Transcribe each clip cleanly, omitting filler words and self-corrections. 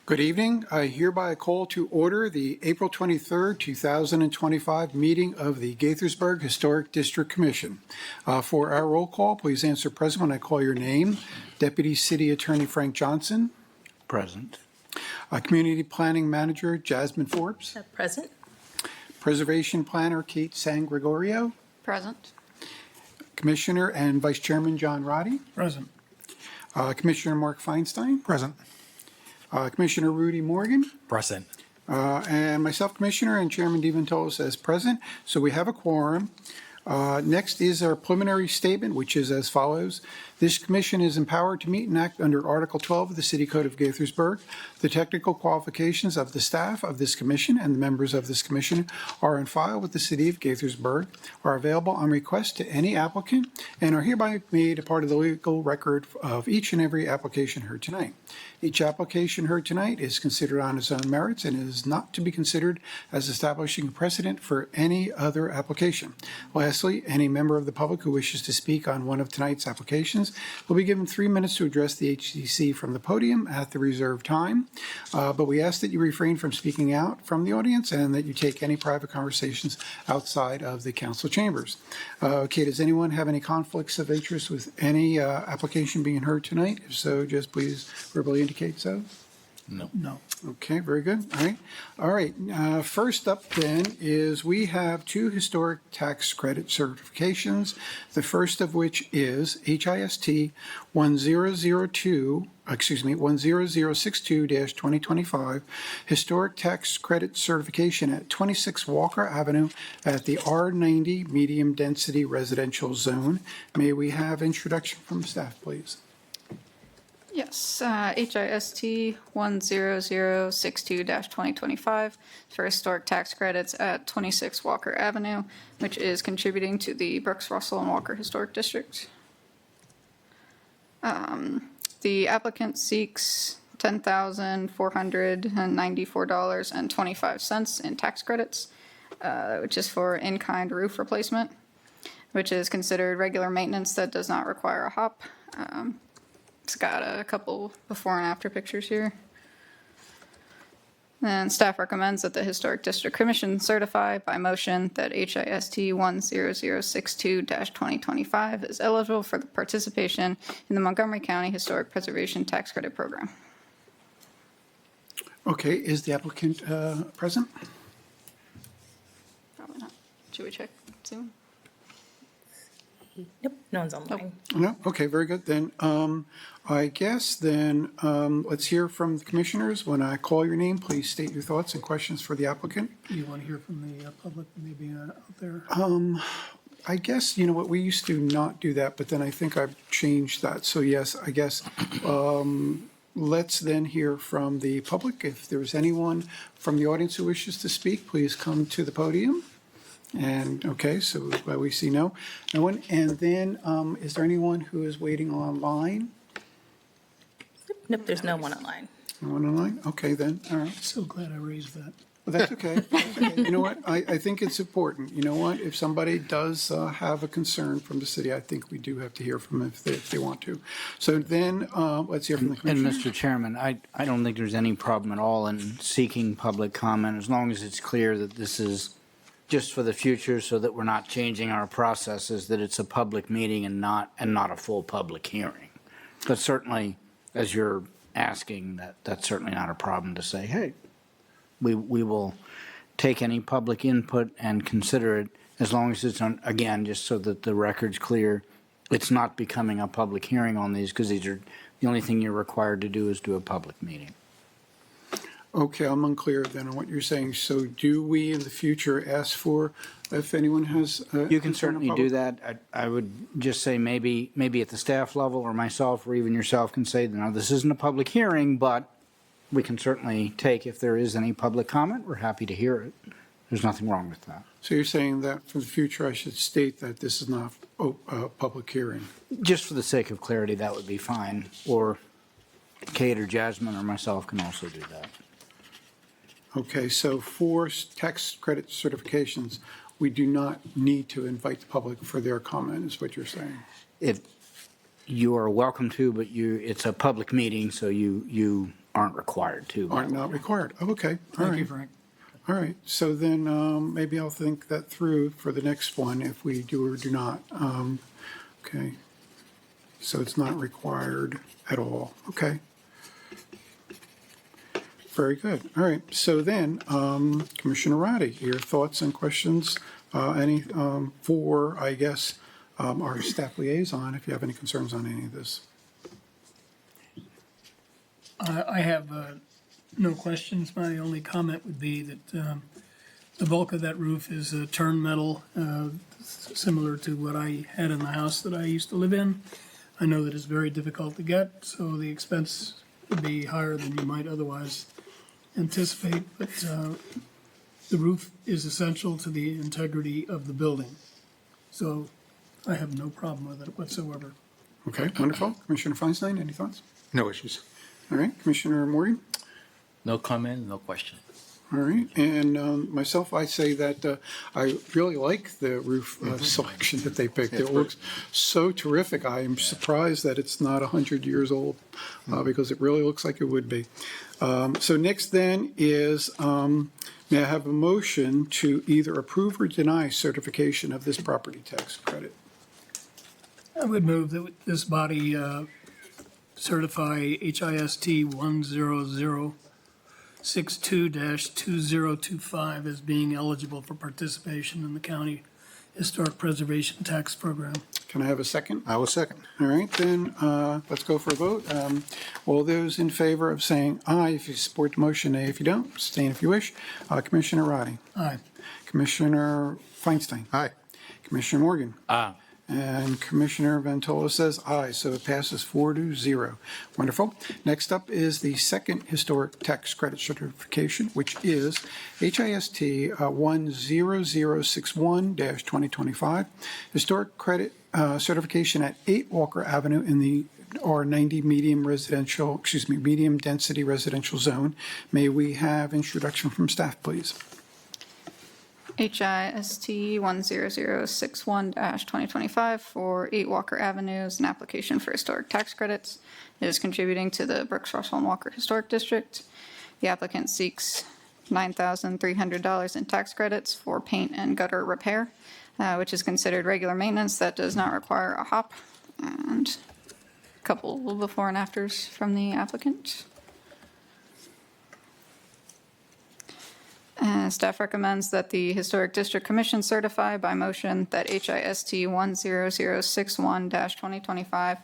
Good evening. I hereby call to order the April 23rd, 2025 meeting of the Gaithersburg Historic District Commission. For our roll call, please answer present when I call your name. Deputy City Attorney Frank Johnson. Present. Community Planning Manager Jasmine Forbes. Present. Preservation Planner Kate San Gregorio. Present. Commissioner and Vice Chairman John Roddy. Present. Commissioner Mark Feinstein. Present. Commissioner Rudy Morgan. Present. And myself, Commissioner, and Chairman DeVintolis as present. So we have a quorum. Next is our preliminary statement, which is as follows. This commission is empowered to meet and act under Article 12 of the City Code of Gaithersburg. The technical qualifications of the staff of this commission and the members of this commission are on file with the City of Gaithersburg, are available on request to any applicant, and are hereby made a part of the legal record of each and every application heard tonight. Each application heard tonight is considered on its own merits and is not to be considered as establishing a precedent for any other application. Lastly, any member of the public who wishes to speak on one of tonight's applications will be given 3 minutes to address the HDC from the podium at the reserved time. But we ask that you refrain from speaking out from the audience and that you take any private conversations outside of the council chambers. Okay, does anyone have any conflicts of interest with any application being heard tonight? If so, just please verbally indicate so. No. Okay, very good. All right. First up then is we have two historic tax credit certifications. The first of which is HIST 10062-2025 historic tax credit certification at 26 Walker Avenue at the R90 medium density residential zone. May we have introduction from staff, please? Yes, HIST 10062-2025 for historic tax credits at 26 Walker Avenue, which is contributing to the Brooks, Russell, and Walker Historic District. The applicant seeks $10,494.25 in tax credits, which is for in-kind roof replacement, which is considered regular maintenance that does not require a hop. It's got a couple before and after pictures here. And staff recommends that the Historic District Commission certify by motion that HIST 10062-2025 is eligible for the participation in the Montgomery County Historic Preservation Tax Credit Program. Okay, is the applicant present? Probably not. Should we check Zoom? Nope, no one's online. No? Okay, very good. Then I guess then let's hear from the commissioners. When I call your name, please state your thoughts and questions for the applicant. You want to hear from the public maybe out there? I guess, you know what, we used to not do that, but then I think I've changed that. So yes, I guess let's then hear from the public. If there's anyone from the audience who wishes to speak, please come to the podium. And, okay, so we see no one. And then is there anyone who is waiting online? Nope, there's no one online. No one online? Okay, then, all right. So glad I raised that. Well, that's okay. That's okay. You know what? I think it's important. You know what? If somebody does have a concern from the city, I think we do have to hear from them if they want to. So then let's hear from the commissioner. And Mr. Chairman, I don't think there's any problem at all in seeking public comment as long as it's clear that this is just for the future so that we're not changing our processes, that it's a public meeting and not a full public hearing. But certainly, as you're asking, that's certainly not a problem to say, hey, we will take any public input and consider it as long as it's on, again, just so that the record's clear, it's not becoming a public hearing on these because these are, the only thing you're required to do is do a public meeting. Okay, I'm unclear then on what you're saying. So do we in the future ask for if anyone has? You can certainly do that. I would just say maybe at the staff level or myself or even yourself can say, no, this isn't a public hearing, but we can certainly take, if there is any public comment, we're happy to hear it. There's nothing wrong with that. So you're saying that for the future I should state that this is not a public hearing? Just for the sake of clarity, that would be fine. Or Kate or Jasmine or myself can also do that. Okay, so for tax credit certifications, we do not need to invite the public for their comment, is what you're saying? You are welcome to, but it's a public meeting, so you aren't required to. Are not required. Oh, okay, all Thank you, right. Frank. All right, so then maybe I'll think that through for the next one, if we do or do not. Okay, so it's not required at all, okay. Very good, all right, so then, Commissioner Roddy, your thoughts and questions, for, I guess, our staff liaison, if you have any concerns on any of this. I have no questions. My only comment would be that the bulk of that roof is turn metal, similar to what I had in the house that I used to live in. I know that it's very difficult to get, so the expense would be higher than you might otherwise anticipate, but the roof is essential to the integrity of the building. So I have no problem with it whatsoever. Okay, wonderful. Commissioner Feinstein, any thoughts? No issues. All right, Commissioner Morgan? No comment, no question. All right, and myself, I say that I really like the roof selection that they picked. It looks so terrific. I am surprised that it's not 100 years old because it really looks like it would be. So next then is, may I have a motion to either approve or deny certification of this property tax credit? I would move that this body certify HIST 10062-2025 as being eligible for participation in the county historic preservation tax program. Can I have a second? I will second. All right, then, let's go for a vote. All those in favor of saying aye if you support the motion, nay if you don't, abstain if you wish. Commissioner Roddy, Aye. Commissioner Feinstein, Aye. Commissioner Morgan, Ah, and Commissioner Ventola says aye, so it passes 4-0. Wonderful. Next up is the second historic tax credit certification, which is HIST 10061-2025, historic credit certification at 8 Walker Avenue in the R90 medium density residential zone. May we have introduction from staff, please? HIST 10061-2025 for 8 Walker Avenue is an application for historic tax credits. It is contributing to the Brooks, Russell, and Walker Historic District. The applicant seeks $9,300 in tax credits for paint and gutter repair, which is considered regular maintenance that does not require a HOP. And a couple before and afters from the applicant. Staff recommends that the Historic District Commission certify by motion that HIST 10061-2025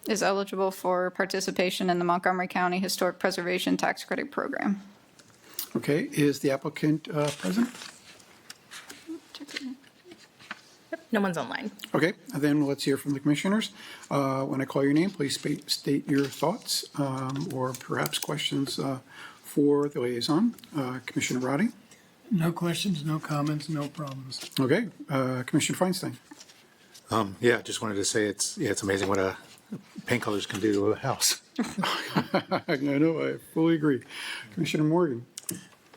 is eligible for participation in the Montgomery County Historic Preservation Tax Credit Program. Okay, is the applicant present? No one's online. Okay, then let's hear from the commissioners. When I call your name, please state your thoughts or perhaps questions for the liaison. Commissioner Roddy? No questions, no comments, no problems. Okay, Commissioner Feinstein? Yeah, just wanted to say it's amazing what paint colors can do to a house. I know, I fully agree. Commissioner Morgan?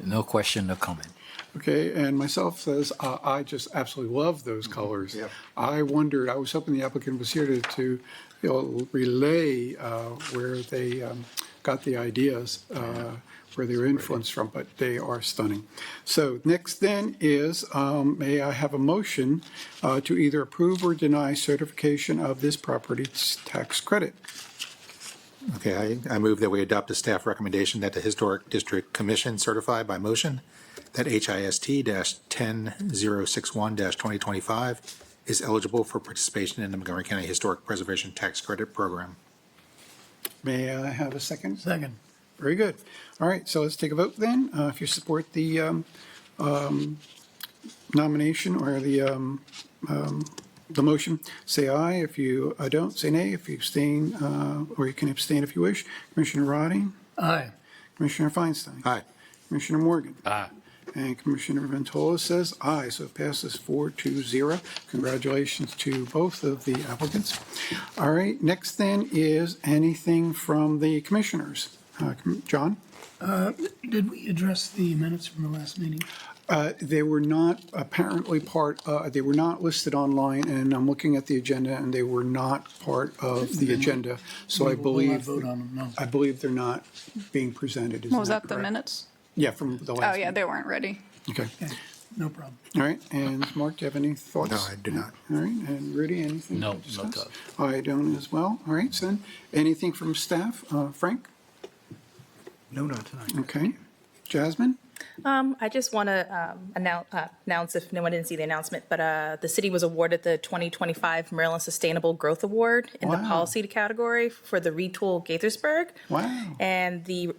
no question, no comment. Okay, and myself says, I just absolutely love those colors. Yep. I wondered, I was hoping the applicant was here to relay where they got the ideas, where they were influenced from, but they are stunning. So next then is, may I have a motion to either approve or deny certification of this property tax credit? Okay, I move that we adopt a staff recommendation that the Historic District Commission certify by motion that HIST 10061-2025 is eligible for participation in the Montgomery County Historic Preservation Tax Credit Program. May I have a second? Second. Very good. All right, so let's take a vote then. If you support the nomination or the motion, say aye. If you don't, say nay. If you abstain, or you can abstain if you wish. Commissioner Roddy? Aye. Commissioner Feinstein? Aye. Commissioner Morgan? Ah, And Commissioner Ventola says aye, so it passes 4-0. Congratulations to both of the applicants. All right, next then is anything from the commissioners. John? Did we address the minutes from the last meeting? They were not apparently they were not listed online, and I'm looking at the agenda, and they were not part of the agenda. So I We will not believe, vote on them, no. I believe they're not being presented. What was that, the correct? minutes? Yeah, from the Oh, last. yeah, meeting. they weren't ready. Okay, Okay, no problem. all right. And Mark, do you have any thoughts? No, I do not. All right, and Rudy, anything? No, to no discuss? thoughts. I don't as well. All right, so then, anything from staff? Frank? No, not tonight. Okay. Jasmine? I just want to announce, if no one didn't see the announcement, but the city was awarded the 2025 Maryland Sustainable Growth Award in the Wow. policy category for the Retool Gaithersburg. Wow. And the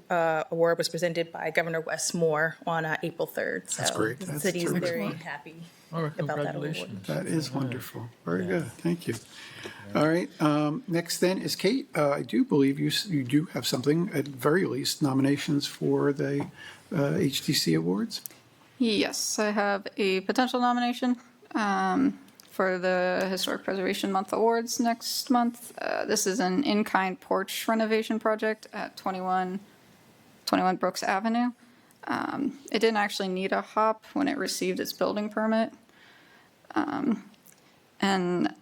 award was presented by Governor Wes Moore on April 3rd. That's great. The That's city is terrific. very happy All right, about that award. congratulations. That is wonderful. Very good. Thank you. All right. Next then is Kate. I do believe you do have something, at very least, nominations for the HTC Awards. Yes, I have a potential nomination for the Historic Preservation Month Awards next month. This is an in-kind porch renovation project at 21 Brooks Avenue. It didn't actually need a hop when it received its building permit. And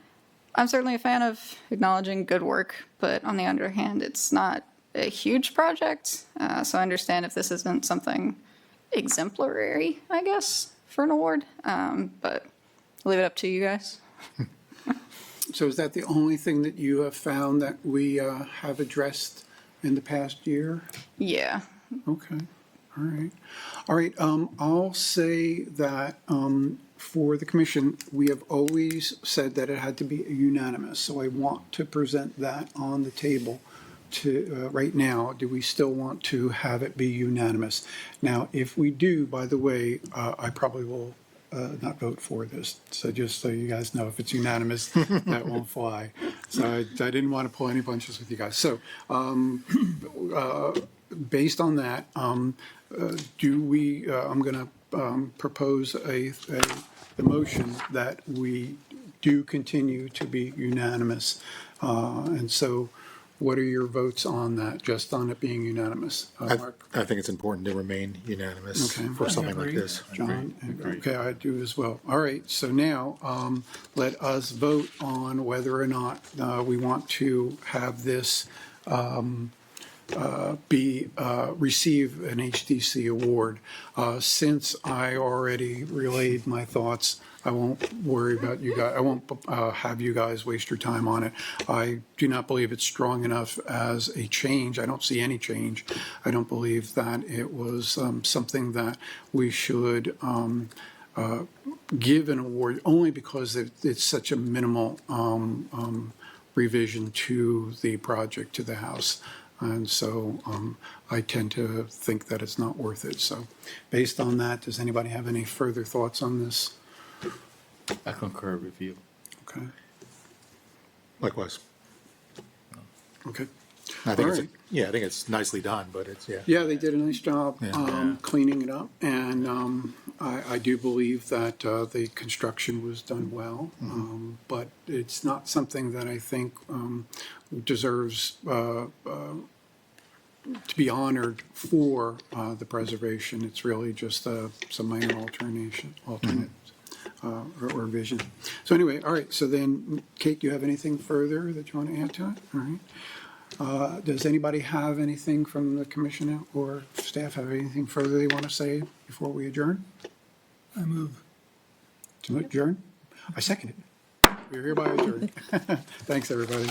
I'm certainly a fan of acknowledging good work, but on the other hand, it's not a huge project. So I understand if this isn't something exemplary, I guess, for an award. But I'll leave it up to you guys. So is that the only thing that you have found that we have addressed in the past year? Yeah. Okay, all right. All right, I'll say that for the commission, we have always said that it had to be unanimous. So I want to present that on the table to, right now. Do we still want to have it be unanimous? Now, if we do, by the way, I probably will not vote for this. So just so you guys know, if it's unanimous, that won't fly. So I didn't want to pull any punches with you guys. So based on that, do we, I'm going to propose the motion that we do continue to be unanimous. And so what are your votes on that, just on it being unanimous? Mark? I think it's important to remain unanimous Okay. for something like agree. this. John? Okay, I do as well. All right, so now let us vote on whether or not we want to have this receive an HTC award. Since I already relayed my thoughts, I won't worry about you guys. I won't have you guys waste your time on it. I do not believe it's strong enough as a change. I don't see any change. I don't believe that it was something that we should give an award only because it's such a minimal revision to the project, to the house. And so I tend to think that it's not worth it. So based on that, does anybody have any further thoughts on this? I concur with you. Okay. Likewise. Okay. I think All it's, right. yeah, I think it's nicely done, but it's, yeah. Yeah, they did a nice job Yeah. cleaning it up. And I do believe that the construction was done well. But it's not something that I think deserves to be honored for the preservation. It's really just some minor alternate or vision. So anyway, all right, so then, Kate, do you have anything further that you want to add to it? All right. Does anybody have anything from the commission or staff have anything further they want to say before we adjourn? I move. To adjourn? I second it. We're hereby adjourned. Thanks, everybody.